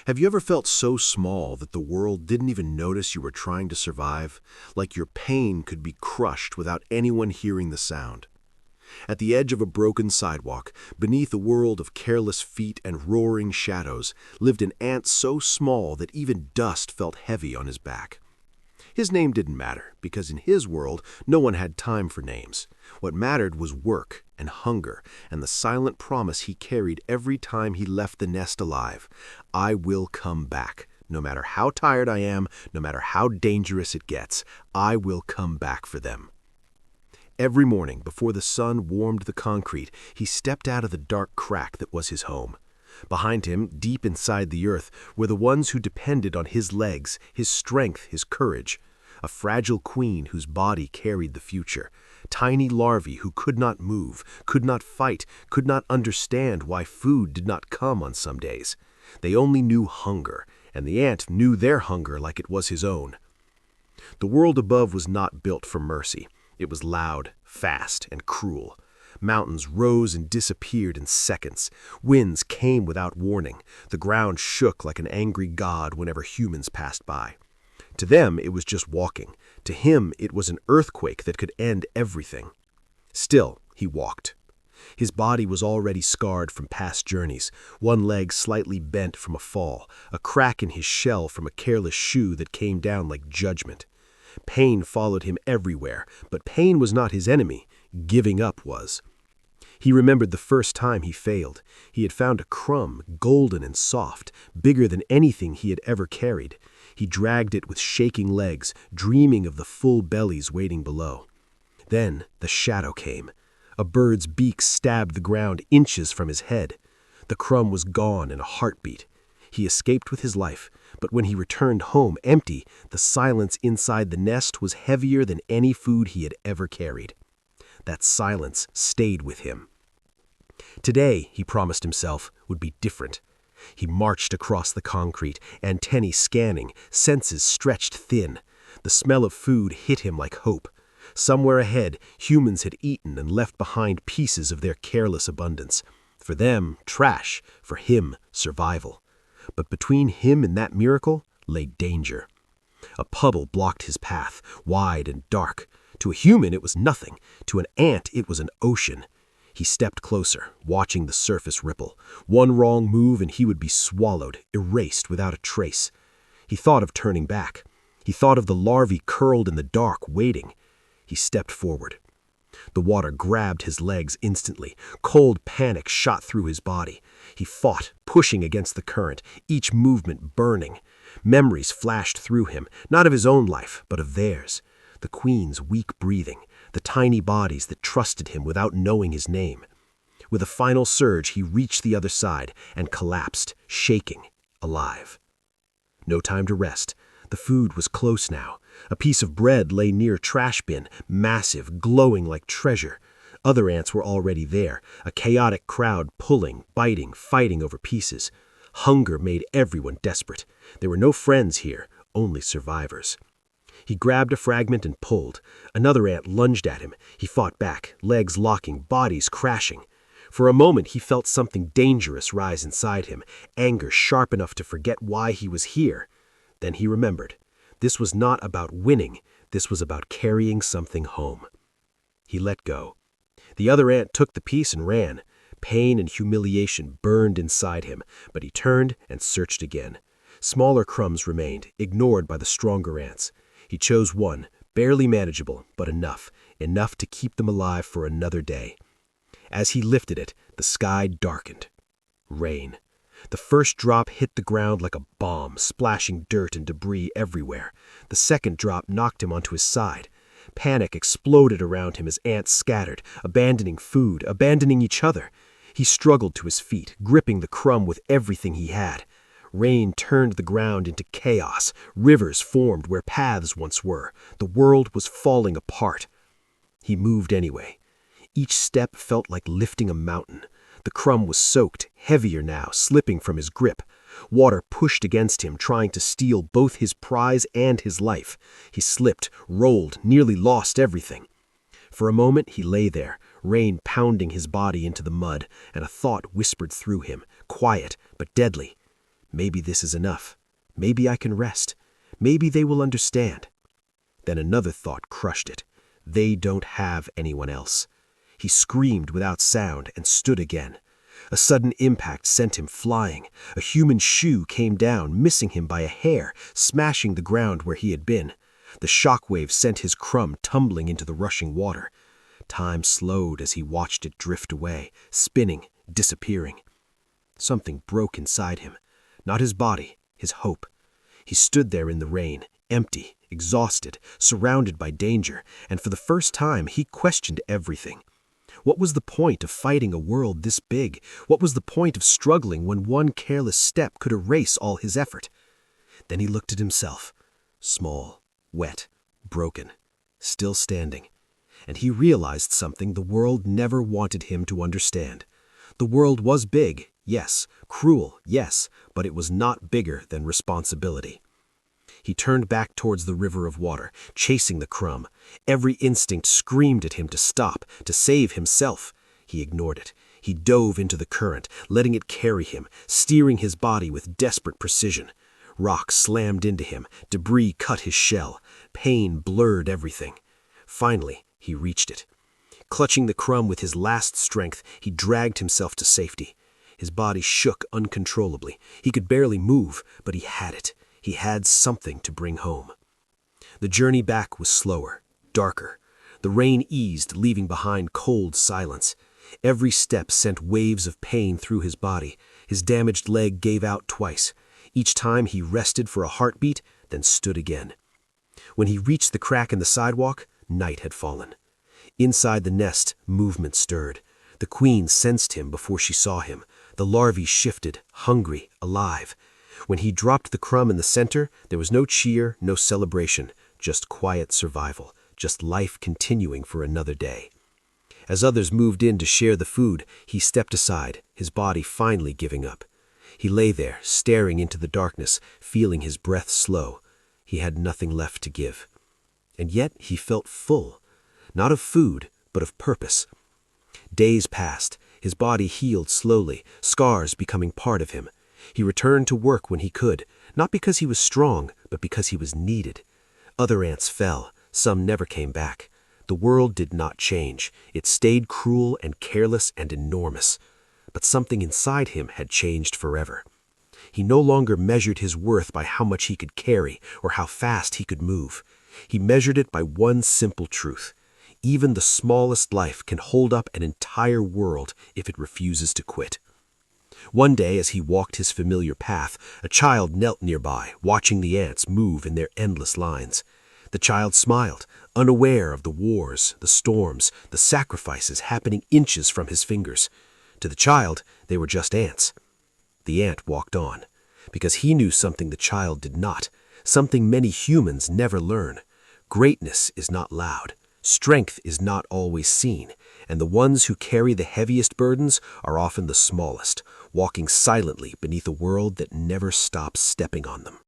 Have you ever felt so small that the world didn't even notice you were trying to survive? Like your pain could be crushed without anyone hearing the sound? At the edge of a broken sidewalk, beneath a world of careless feet and roaring shadows, lived an ant so small that even dust felt heavy on his back. His name didn't matter, because in his world, no one had time for names. What mattered was work and hunger and the silent promise he carried every time he left the nest alive. I will come back. No matter how tired I am, no matter how dangerous it gets, I will come back for them. Every morning, before the sun warmed the concrete, he stepped out of the dark crack that was his home. Behind him, deep inside the earth, were the ones who depended on his legs, his strength, his courage. A fragile queen whose body carried the future. Tiny larvae who could not move, could not fight, could not understand why food did not come on some days. They only knew hunger, and the ant knew their hunger like it was his own. The world above was not built for mercy. It was loud, fast, and cruel. Mountains rose and disappeared in seconds. Winds came without warning. The ground shook like an angry god whenever humans passed by. To them, it was just walking. To him, it was an earthquake that could end everything. Still, he walked. His body was already scarred from past journeys, one leg slightly bent from a fall, a crack in his shell from a careless shoe that came down like judgment. Pain followed him everywhere, but pain was not his enemy. Giving up was. He remembered the first time he failed. He had found a crumb, golden and soft, bigger than anything he had ever carried. He dragged it with shaking legs, dreaming of the full bellies waiting below. Then the shadow came. A bird's beak stabbed the ground inches from his head. The crumb was gone in a heartbeat. He escaped with his life, but when he returned home empty, the silence inside the nest was heavier than any food he had ever carried. That silence stayed with him. Today, he promised himself, would be different. He marched across the concrete, antennae scanning, senses stretched thin. The smell of food hit him like hope. Somewhere ahead, humans had eaten and left behind pieces of their careless abundance. For them, trash. For him, survival. But between him and that miracle lay danger. A puddle blocked his path, wide and dark. To a human, it was nothing. To an ant, it was an ocean. He stepped closer, watching the surface ripple. One wrong move and he would be swallowed, erased without a trace. He thought of turning back. He thought of the larvae curled in the dark, waiting. He stepped forward. The water grabbed his legs instantly. Cold panic shot through his body. He fought, pushing against the current, each movement burning. Memories flashed through him, not of his own life, but of theirs. The queen's weak breathing, the tiny bodies that trusted him without knowing his name. With a final surge, he reached the other side and collapsed, shaking, alive. No time to rest. The food was close now. A piece of bread lay near a trash bin, massive, glowing like treasure. Other ants were already there, a chaotic crowd pulling, biting, fighting over pieces. Hunger made everyone desperate. There were no friends here, only survivors. He grabbed a fragment and pulled. Another ant lunged at him. He fought back, legs locking, bodies crashing. For a moment he felt something dangerous rise inside him, anger sharp enough to forget why he was here. Then he remembered. This was not about winning. This was about carrying something home. He let go. The other ant took the piece and ran. Pain and humiliation burned inside him, but he turned and searched again. Smaller crumbs remained, ignored by the stronger ants. He chose one, barely manageable, but enough to keep them alive for another day. As he lifted it, the sky darkened. Rain. The first drop hit the ground like a bomb, splashing dirt and debris everywhere. The second drop knocked him onto his side. Panic exploded around him as ants scattered, abandoning food, abandoning each other. He struggled to his feet, gripping the crumb with everything he had. Rain turned the ground into chaos. Rivers formed where paths once were. The world was falling apart. He moved anyway. Each step felt like lifting a mountain. The crumb was soaked, heavier now, slipping from his grip. Water pushed against him, trying to steal both his prize and his life. He slipped, rolled, nearly lost everything. For a moment he lay there, rain pounding his body into the mud, and a thought whispered through him, quiet but deadly. Maybe this is enough. Maybe I can rest. Maybe they will understand. Then another thought crushed it. They don't have anyone else. He screamed without sound and stood again. A sudden impact sent him flying. A human shoe came down, missing him by a hair, smashing the ground where he had been. The shockwave sent his crumb tumbling into the rushing water. Time slowed as he watched it drift away, spinning, disappearing. Something broke inside him. Not his body, his hope. He stood there in the rain, empty, exhausted, surrounded by danger, and for the first time he questioned everything. What was the point of fighting a world this big? What was the point of struggling when one careless step could erase all his effort? Then he looked at himself, small, wet, broken, still standing, and he realized something the world never wanted him to understand. The world was big, yes, cruel, yes, but it was not bigger than responsibility. He turned back towards the river of water, chasing the crumb. Every instinct screamed at him to stop, to save himself. He ignored it. He dove into the current, letting it carry him, steering his body with desperate precision. Rocks slammed into him, debris cut his shell, pain blurred everything. Finally, he reached it. Clutching the crumb with his last strength, he dragged himself to safety. His body shook uncontrollably. He could barely move, but he had it. He had something to bring home. The journey back was slower, darker. The rain eased, leaving behind cold silence. Every step sent waves of pain through his body. His damaged leg gave out twice. Each time he rested for a heartbeat, then stood again. When he reached the crack in the sidewalk, night had fallen. Inside the nest, movement stirred. The queen sensed him before she saw him. The larvae shifted, hungry, alive. When he dropped the crumb in the center, there was no cheer, no celebration, just quiet survival, just life continuing for another day. As others moved in to share the food, he stepped aside, his body finally giving up. He lay there, staring into the darkness, feeling his breath slow. He had nothing left to give. And yet he felt full, not of food, but of purpose. Days passed. His body healed slowly, scars becoming part of him. He returned to work when he could, not because he was strong, but because he was needed. Other ants fell. Some never came back. The world did not change. It stayed cruel and careless and enormous. But something inside him had changed forever. He no longer measured his worth by how much he could carry or how fast he could move. He measured it by one simple truth. Even the smallest life can hold up an entire world if it refuses to quit. One day, as he walked his familiar path, a child knelt nearby, watching the ants move in their endless lines. The child smiled, unaware of the wars, the storms, the sacrifices happening inches from his fingers. To the child, they were just ants. The ant walked on, because he knew something the child did not, something many humans never learn. Greatness is not loud. Strength is not always seen, and the ones who carry the heaviest burdens are often the smallest, walking silently beneath a world that never stops stepping on them.